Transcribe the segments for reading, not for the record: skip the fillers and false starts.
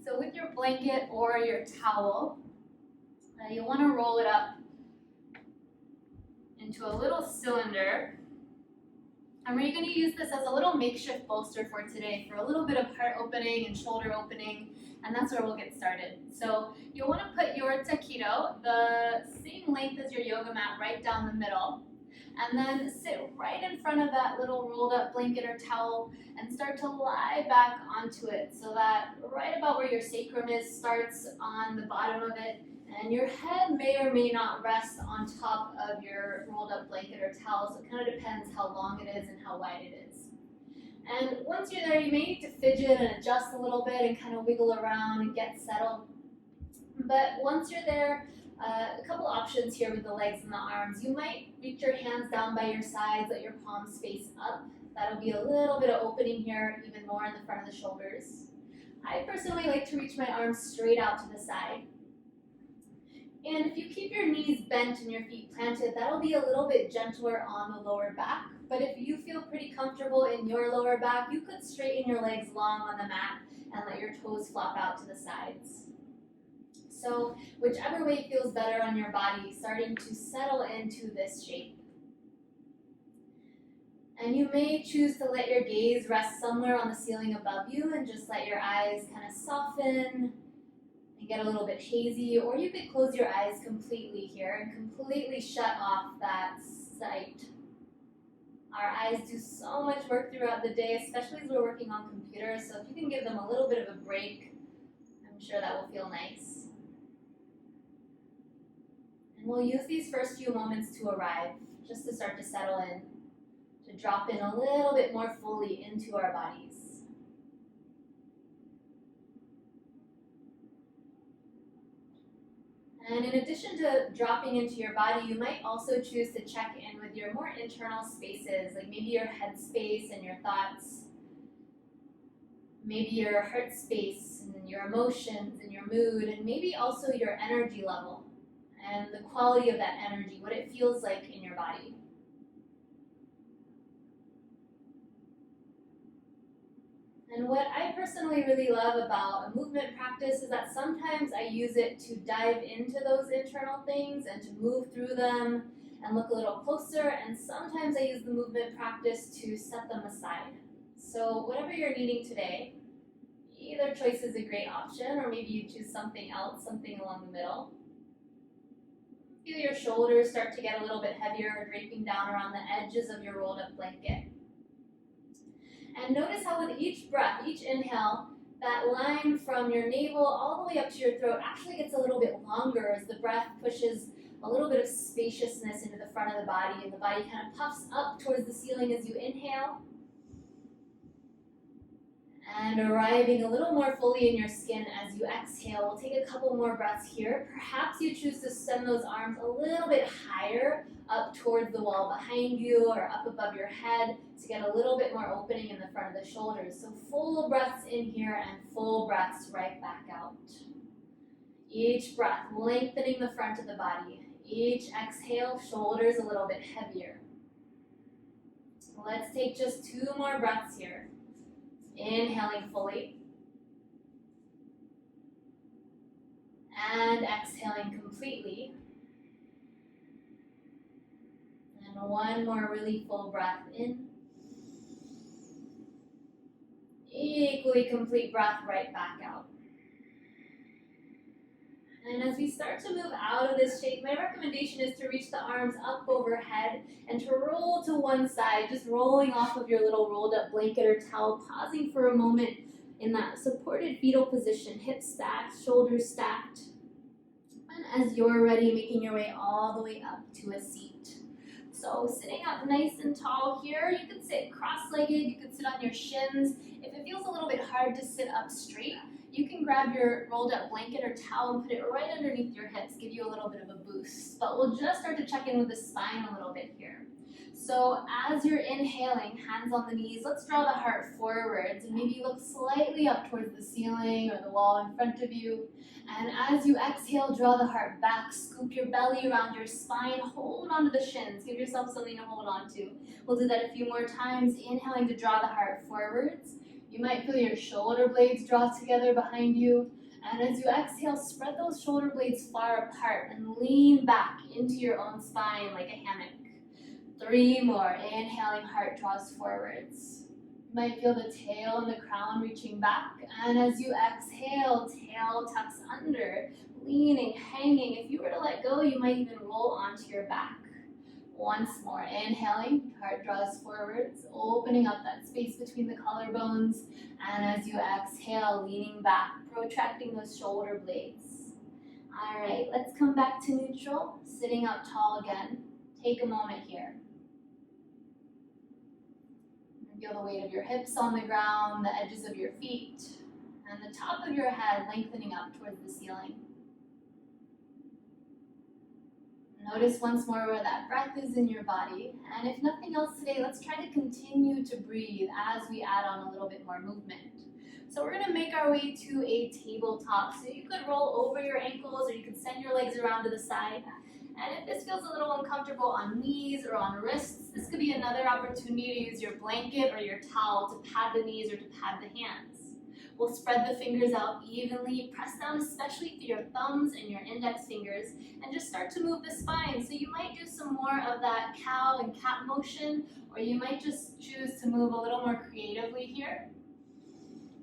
So with your blanket or your towel, you'll want to roll it up into a little cylinder. And we're going to use this as a little makeshift bolster for today for a little bit of heart opening and shoulder opening, and that's where we'll get started. So you'll want to put your taquito, the same length as your yoga mat, right down the middle, and then sit right in front of that little rolled up blanket or towel and start to lie back onto it so that right about where your sacrum is starts on the bottom of it, and your head may or may not rest on top of your rolled up blanket or towel, so it kind of depends how long it is and how wide it is. And once you're there, you may need to fidget and adjust a little bit and kind of wiggle around and get settled. But once you're there, a couple options here with the legs and the arms. You might reach your hands down by your sides, let your palms face up. That'll be a little bit of opening here, even more in the front of the shoulders. I personally like to reach my arms straight out to the side. And if you keep your knees bent and your feet planted, that'll be a little bit gentler on the lower back. But if you feel pretty comfortable in your lower back, you could straighten your legs long on the mat and let your toes flop out to the sides. So whichever way feels better on your body, starting to settle into this shape. And you may choose to let your gaze rest somewhere on the ceiling above you and just let your eyes kind of soften and get a little bit hazy, or you could close your eyes completely here and completely shut off that sight. Our eyes do so much work throughout the day, especially as we're working on computers, so if you can give them a little bit of a break, I'm sure that will feel nice. And we'll use these first few moments to arrive, just to start to settle in, to drop in a little bit more fully into our bodies. And in addition to dropping into your body, you might also choose to check in with your more internal spaces, like maybe your head space and your thoughts, maybe your heart space and your emotions and your mood, and maybe also your energy level and the quality of that energy, what it feels like in your body. And what I personally really love about a movement practice is that sometimes I use it to dive into those internal things and to move through them and look a little closer, and sometimes I use the movement practice to set them aside. So whatever you're needing today, either choice is a great option, or maybe you choose something else, something along the middle. Feel your shoulders start to get a little bit heavier or draping down around the edges of your rolled up blanket. And notice how with each breath, each inhale, that line from your navel all the way up to your throat actually gets a little bit longer as the breath pushes a little bit of spaciousness into the front of the body, and the body kind of puffs up towards the ceiling as you inhale. And arriving a little more fully in your skin as you exhale. We'll take a couple more breaths here. Perhaps you choose to send those arms a little bit higher up towards the wall behind you or up above your head to get a little bit more opening in the front of the shoulders. So full breaths in here and full breaths right back out. Each breath lengthening the front of the body. Each exhale, shoulders a little bit heavier. Let's take just 2 more breaths here. Inhaling fully. And exhaling completely. And one more really full breath in. Equally complete breath right back out. And as we start to move out of this shape, my recommendation is to reach the arms up overhead and to roll to one side, just rolling off of your little rolled up blanket or towel, pausing for a moment in that supported fetal position, hips stacked, shoulders stacked. And as you're ready, making your way all the way up to a seat. So sitting up nice and tall here, you could sit cross-legged, you could sit on your shins. If it feels a little bit hard to sit up straight, you can grab your rolled up blanket or towel and put it right underneath your hips, give you a little bit of a boost. But we'll just start to check in with the spine a little bit here. So as you're inhaling, hands on the knees, let's draw the heart forwards and maybe look slightly up towards the ceiling or the wall in front of you. And as you exhale, draw the heart back, scoop your belly around your spine, hold onto the shins, give yourself something to hold on to. We'll do that a few more times, inhaling to draw the heart forwards, You might feel your shoulder blades draw together behind you. And as you exhale, spread those shoulder blades far apart and lean back into your own spine like a hammock. 3 more. Inhaling, heart draws forwards. You might feel the tail and the crown reaching back. And as you exhale, tail tucks under, leaning, hanging. If you were to let go, you might even roll onto your back. Once more. Inhaling, heart draws forwards, opening up that space between the collarbones. And as you exhale, leaning back, protracting those shoulder blades. All right, let's come back to neutral, sitting up tall again. Take a moment here. Feel the weight of your hips on the ground, the edges of your feet, and the top of your head lengthening up towards the ceiling. Notice once more where that breath is in your body. And if nothing else today, let's try to continue to breathe as we add on a little bit more movement. So we're gonna make our way to a tabletop. So you could roll over your ankles or you could send your legs around to the side. And if this feels a little uncomfortable on knees or on wrists, this could be another opportunity to use your blanket or your towel to pad the knees or to pad the hands. We'll spread the fingers out evenly, press down especially through your thumbs and your index fingers, and just start to move the spine. So you might do some more of that cow and cat motion, or you might just choose to move a little more creatively here.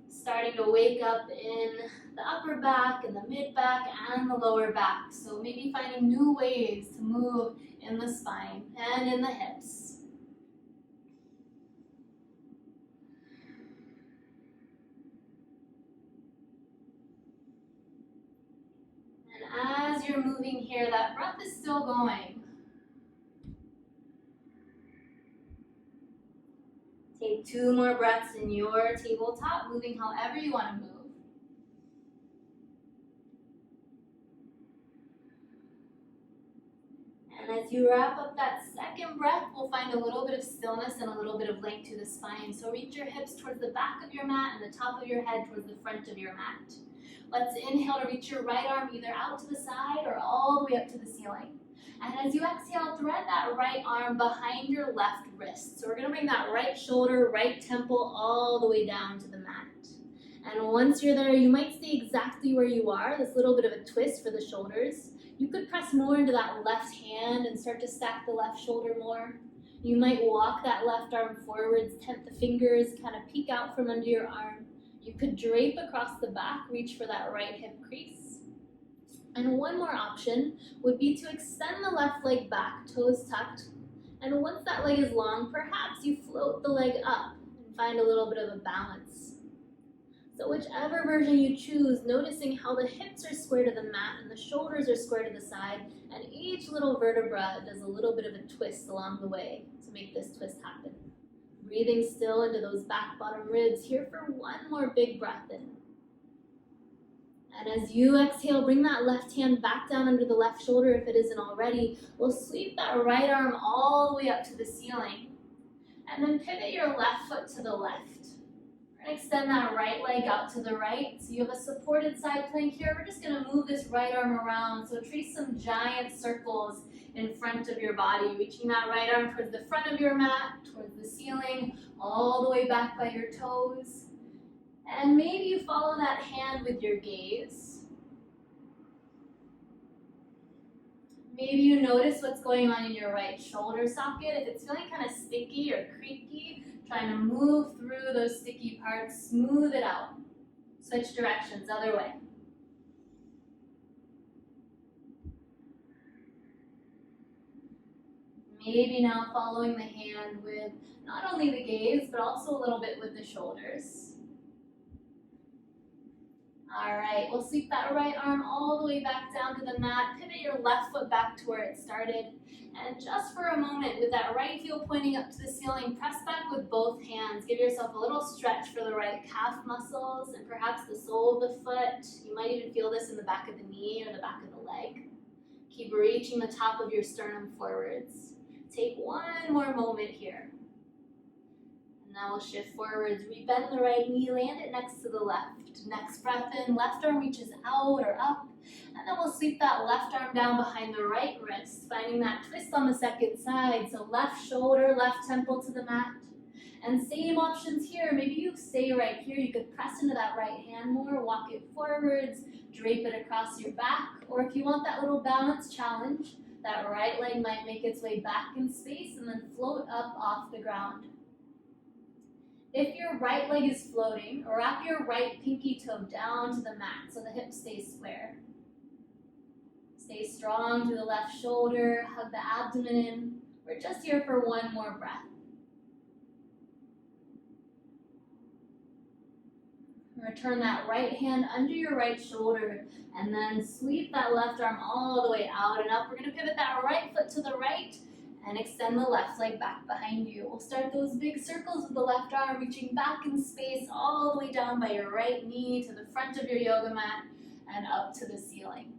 Starting to wake up in the upper back and the mid back and the lower back. So maybe finding new ways to move in the spine and in the hips. And as you're moving here, that breath is still going. Take 2 more breaths in your tabletop, moving however you want to move. And as you wrap up that second breath, we'll find a little bit of stillness and a little bit of length to the spine. So reach your hips towards the back of your mat and the top of your head towards the front of your mat. Let's inhale to reach your right arm either out to the side or all the way up to the ceiling. And as you exhale, thread that right arm behind your left wrist. So we're gonna bring that right shoulder, right temple all the way down to the mat. And once you're there, you might stay exactly where you are, this little bit of a twist for the shoulders. You could press more into that left hand and start to stack the left shoulder more. You might walk that left arm forwards, tent the fingers, kind of peek out from under your arm. You could drape across the back, reach for that right hip crease. And one more option would be to extend the left leg back, toes tucked. And once that leg is long, perhaps you float the leg up and find a little bit of a balance. So whichever version you choose, noticing how the hips are square to the mat and the shoulders are square to the side, and each little vertebra does a little bit of a twist along the way to make this twist happen. Breathing still into those back bottom ribs, here for one more big breath in. And as you exhale, bring that left hand back down under the left shoulder if it isn't already. We'll sweep that right arm all the way up to the ceiling. And then pivot your left foot to the left. Extend that right leg out to the right. So you have a supported side plank here. We're just gonna move this right arm around. So trace some giant circles in front of your body, reaching that right arm towards the front of your mat, towards the ceiling, all the way back by your toes. And maybe you follow that hand with your gaze. Maybe you notice what's going on in your right shoulder socket. If it's feeling kind of sticky or creaky, trying to move through those sticky parts, smooth it out. Switch directions, other way. Maybe now following the hand with not only the gaze, but also a little bit with the shoulders. All right, we'll sweep that right arm all the way back down to the mat. Pivot your left foot back to where it started. And just for a moment, with that right heel pointing up to the ceiling, press back with both hands. Give yourself a little stretch for the right calf muscles and perhaps the sole of the foot. You might even feel this in the back of the knee or the back of the leg. Keep reaching the top of your sternum forwards. Take one more moment here. And now we'll shift forwards. Rebend the right knee, land it next to the left. Next breath in, left arm reaches out or up. And then we'll sweep that left arm down behind the right wrist, finding that twist on the second side. So left shoulder, left temple to the mat. And same options here. Maybe you stay right here. You could press into that right hand more, walk it forwards, drape it across your back. Or if you want that little balance challenge, that right leg might make its way back in space and then float up off the ground. If your right leg is floating, wrap your right pinky toe down to the mat so the hips stay square. Stay strong through the left shoulder, hug the abdomen in. We're just here for one more breath. Return that right hand under your right shoulder and then sweep that left arm all the way out and up. We're going to pivot that right foot to the right and extend the left leg back behind you. We'll start those big circles with the left arm reaching back in space all the way down by your right knee to the front of your yoga mat and up to the ceiling.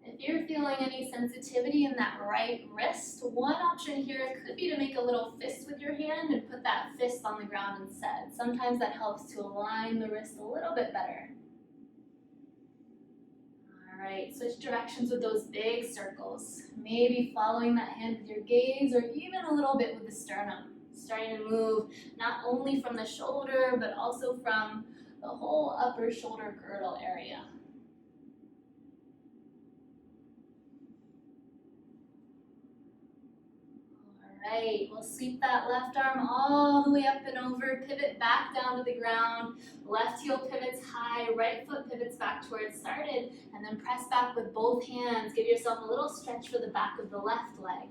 If you're feeling any sensitivity in that right wrist, one option here could be to make a little fist with your hand and put that fist on the ground instead. Sometimes that helps to align the wrist a little bit better. All right, switch directions with those big circles. Maybe following that hand with your gaze or even a little bit with the sternum. Starting to move not only from the shoulder, but also from the whole upper shoulder girdle area. Right, we'll sweep that left arm all the way up and over, pivot back down to the ground, left heel pivots high, right foot pivots back to where it started, and then press back with both hands. Give yourself a little stretch for the back of the left leg.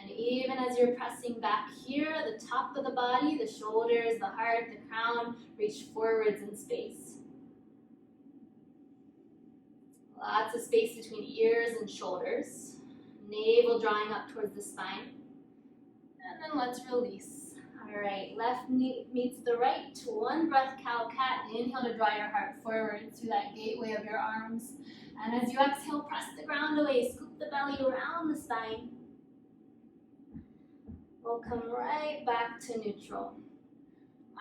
And even as you're pressing back here, the top of the body, the shoulders, the heart, the crown, reach forwards in space. Lots of space between ears and shoulders. Navel drawing up towards the spine. And then let's release. All right, left knee meets the right. One breath, cow-cat. Inhale to draw your heart forward through that gateway of your arms. And as you exhale, press the ground away. Scoop the belly around the spine. We'll come right back to neutral.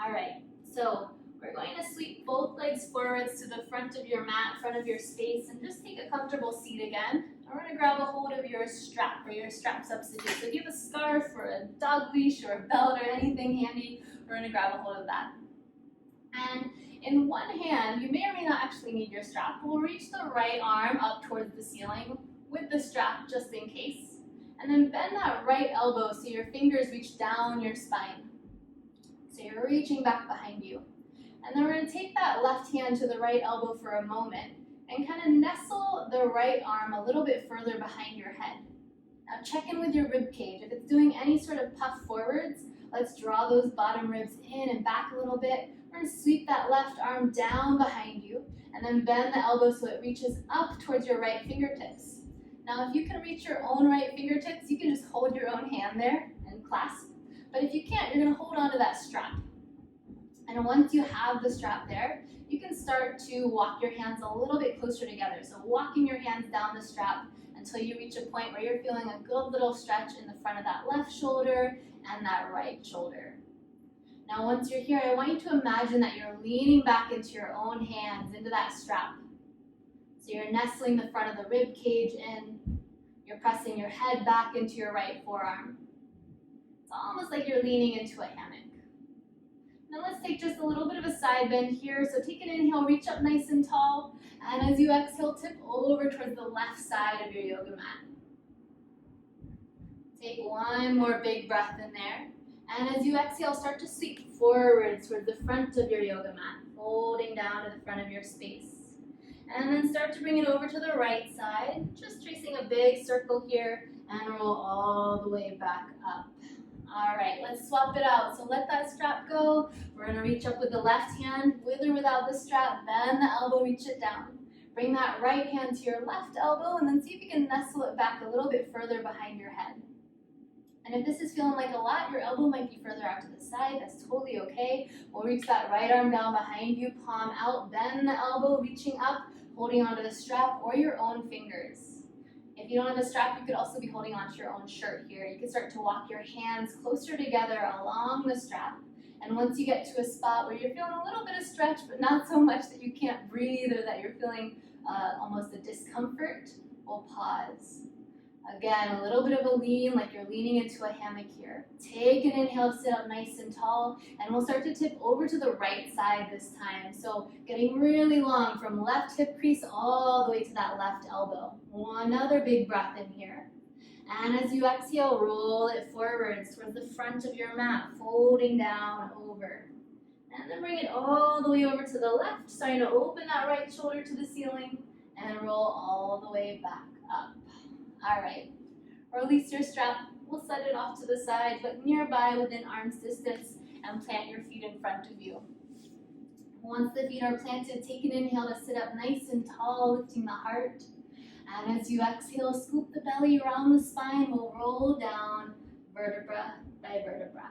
All right, so we're going to sweep both legs forwards to the front of your mat, front of your space, and just take a comfortable seat again. And we're going to grab a hold of your strap or your strap substitute. So if you have a scarf or a dog leash or a belt or anything handy, we're going to grab a hold of that. And in one hand, you may or may not actually need your strap. We'll reach the right arm up towards the ceiling with the strap just in case. And then bend that right elbow so your fingers reach down your spine. So you're reaching back behind you. And then we're going to take that left hand to the right elbow for a moment and kind of nestle the right arm a little bit further behind your head. Now check in with your rib cage. If it's doing any sort of puff forwards, let's draw those bottom ribs in and back a little bit. We're going to sweep that left arm down behind you and then bend the elbow so it reaches up towards your right fingertips. Now if you can reach your own right fingertips, you can just hold your own hand there and clasp. But if you can't, you're going to hold on to that strap. And once you have the strap there, you can start to walk your hands a little bit closer together. So walking your hands down the strap until you reach a point where you're feeling a good little stretch in the front of that left shoulder and that right shoulder. Now once you're here, I want you to imagine that you're leaning back into your own hands, into that strap. So you're nestling the front of the rib cage in, you're pressing your head back into your right forearm. It's almost like you're leaning into a hammock. Now let's take just a little bit of a side bend here. So take an inhale, reach up nice and tall. And as you exhale, tip over towards the left side of your yoga mat. Take one more big breath in there. And as you exhale, start to sweep forwards towards the front of your yoga mat, folding down to the front of your space. And then start to bring it over to the right side, just tracing a big circle here and roll all the way back up. All right, let's swap it out. So let that strap go. We're gonna reach up with the left hand, with or without the strap, bend the elbow, reach it down. Bring that right hand to your left elbow and then see if you can nestle it back a little bit further behind your head. And if this is feeling like a lot, your elbow might be further out to the side. That's totally okay. We'll reach that right arm down behind you, palm out, bend the elbow, reaching up, holding onto the strap or your own fingers. If you don't have a strap, you could also be holding onto your own shirt here. You can start to walk your hands closer together along the strap. And once you get to a spot where you're feeling a little bit of stretch, but not so much that you can't breathe or that you're feeling almost a discomfort, we'll pause. Again, a little bit of a lean, like you're leaning into a hammock here. Take an inhale, sit up nice and tall, and we'll start to tip over to the right side this time. So getting really long from left hip crease all the way to that left elbow. Another big breath in here. And as you exhale, roll it forwards towards the front of your mat, folding down over. And then bring it all the way over to the left, starting to open that right shoulder to the ceiling, and roll all the way back up. All right, release your strap. We'll set it off to the side, but nearby within arm's distance, and plant your feet in front of you. Once the feet are planted, take an inhale to sit up nice and tall, lifting the heart. And as you exhale, scoop the belly around the spine. We'll roll down vertebra by vertebra.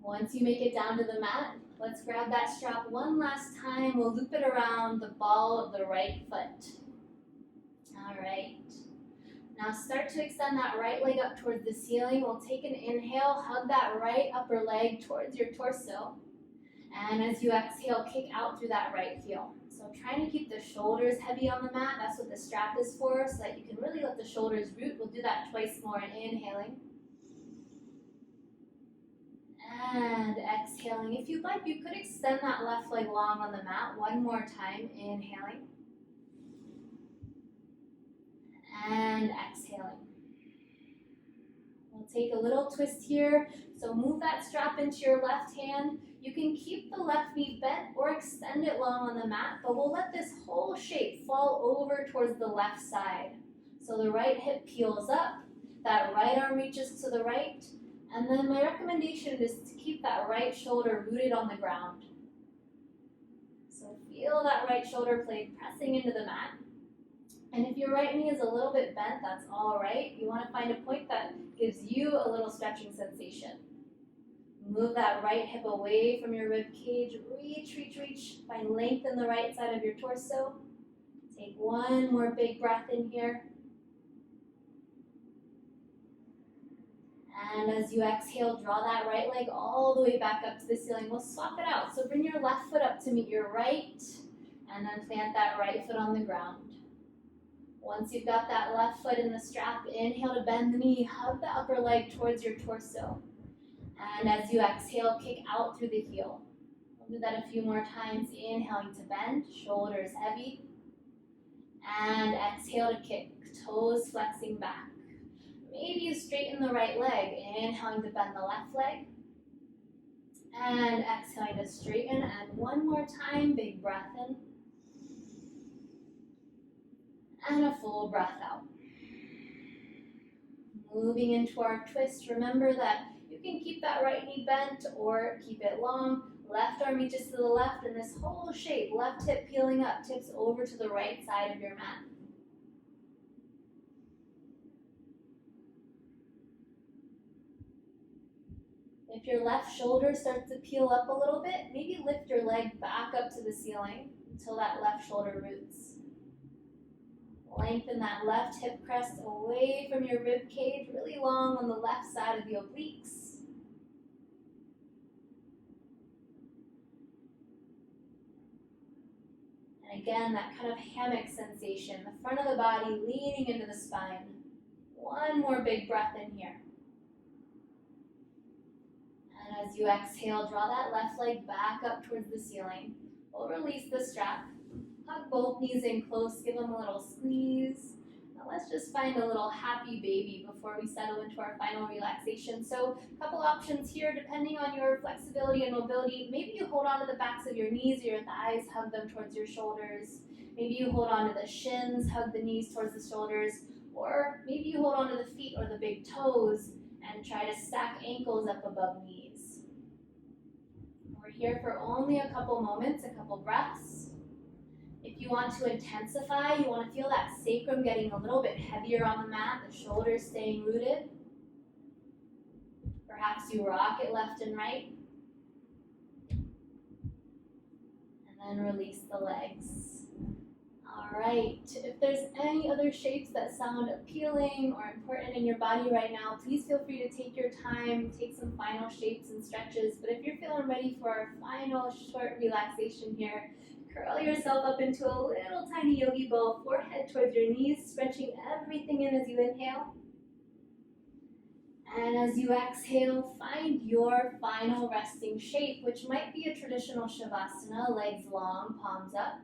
Once you make it down to the mat, let's grab that strap one last time. We'll loop it around the ball of the right foot. All right. Now start to extend that right leg up towards the ceiling. We'll take an inhale, hug that right upper leg towards your torso. And as you exhale, kick out through that right heel. So trying to keep the shoulders heavy on the mat. That's what the strap is for, so that you can really let the shoulders root. We'll do that twice more, inhaling. And exhaling. If you'd like, you could extend that left leg long on the mat. One more time, inhaling. And exhaling. We'll take a little twist here. So move that strap into your left hand. You can keep the left knee bent or extend it long on the mat, but we'll let this whole shape fall over towards the left side. So the right hip peels up, that right arm reaches to the right, and then my recommendation is to keep that right shoulder rooted on the ground. So feel that right shoulder blade pressing into the mat. And if your right knee is a little bit bent, that's all right. You want to find a point that gives you a little stretching sensation. Move that right hip away from your rib cage. Reach, reach, reach. Find length in the right side of your torso. Take one more big breath in here. And as you exhale, draw that right leg all the way back up to the ceiling. We'll swap it out. So bring your left foot up to meet your right, and then plant that right foot on the ground. Once you've got that left foot in the strap, inhale to bend the knee, hug the upper leg towards your torso. And as you exhale, kick out through the heel. We'll do that a few more times, inhaling to bend, shoulders heavy. And exhale to kick, toes flexing back. Maybe you straighten the right leg, inhaling to bend the left leg. And exhaling to straighten, and one more time, big breath in. And a full breath out. Moving into our twist, remember that you can keep that right knee bent or keep it long. Left arm reaches to the left, and this whole shape, left hip peeling up, tips over to the right side of your mat. If your left shoulder starts to peel up a little bit, maybe lift your leg back up to the ceiling until that left shoulder roots. Lengthen that left hip crest away from your rib cage, really long on the left side of the obliques. And again, that kind of hammock sensation, the front of the body leaning into the spine. One more big breath in here. And as you exhale, draw that left leg back up towards the ceiling. We'll release the strap. Hug both knees in close, give them a little squeeze. Now let's just find a little happy baby before we settle into our final relaxation. So a couple options here, depending on your flexibility and mobility. Maybe you hold on to the backs of your knees or your thighs, hug them towards your shoulders. Maybe you hold on to the shins, hug the knees towards the shoulders. Or maybe you hold on to the feet or the big toes and try to stack ankles up above knees. We're here for only a couple moments, a couple breaths. If you want to intensify, you want to feel that sacrum getting a little bit heavier on the mat, the shoulders staying rooted. Perhaps you rock it left and right. And then release the legs. Alright, if there's any other shapes that sound appealing or important in your body right now, please feel free to take your time, take some final shapes and stretches. But if you're feeling ready for our final short relaxation here, curl yourself up into a little tiny yogi ball, forehead towards your knees, stretching everything in as you inhale. And as you exhale, find your final resting shape, which might be a traditional Shavasana, legs long, palms up.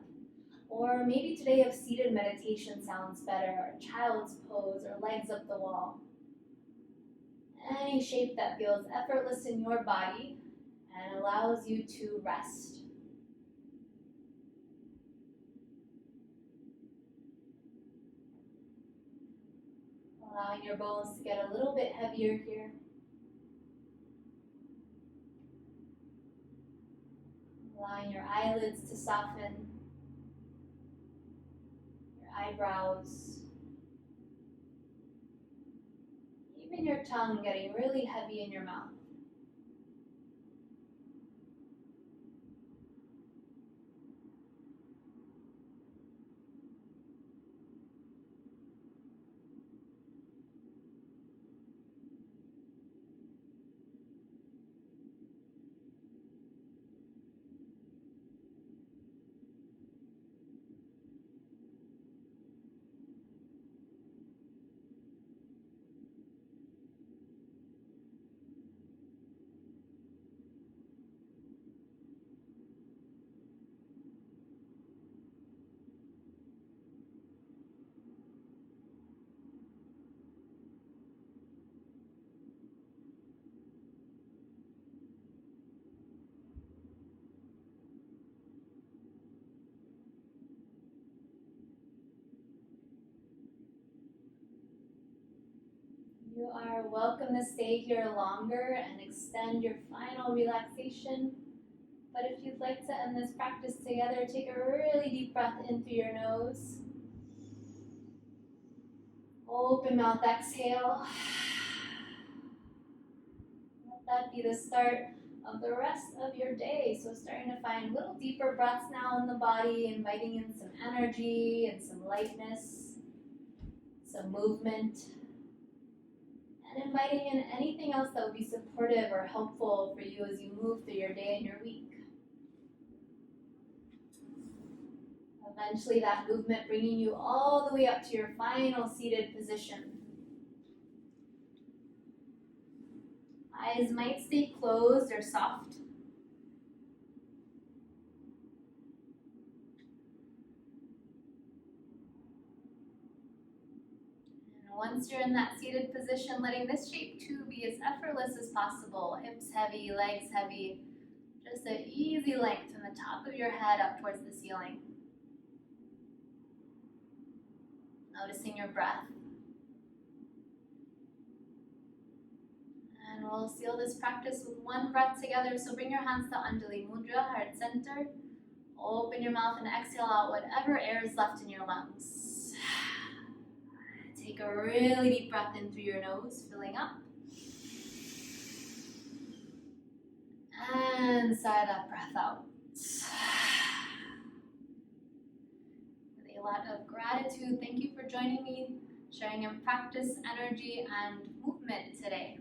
Or maybe today a seated meditation sounds better, or child's pose, or legs up the wall. Any shape that feels effortless in your body and allows you to rest. Allowing your bones to get a little bit heavier here. Allowing your eyelids to soften. Eyebrows, even your tongue getting really heavy in your mouth. You are welcome to stay here longer and extend your final relaxation. But if you'd like to end this practice together, take a really deep breath in through your nose. Open mouth, exhale. Let that be the start of the rest of your day. So starting to find little deeper breaths now in the body, inviting in some energy and some lightness, some movement. And inviting in anything else that would be supportive or helpful for you as you move through your day and your week. Eventually that movement bringing you all the way up to your final seated position. Eyes might stay closed or soft. Once you're in that seated position, letting this shape too be as effortless as possible. Hips heavy, legs heavy. Just an easy length from the top of your head up towards the ceiling. Noticing your breath. And we'll seal this practice with one breath together. So bring your hands to Anjali Mudra, heart center. Open your mouth and exhale out whatever air is left in your lungs. Take a really deep breath in through your nose, filling up. And sigh that breath out. With a lot of gratitude, thank you for joining me, sharing in practice, energy, and movement today.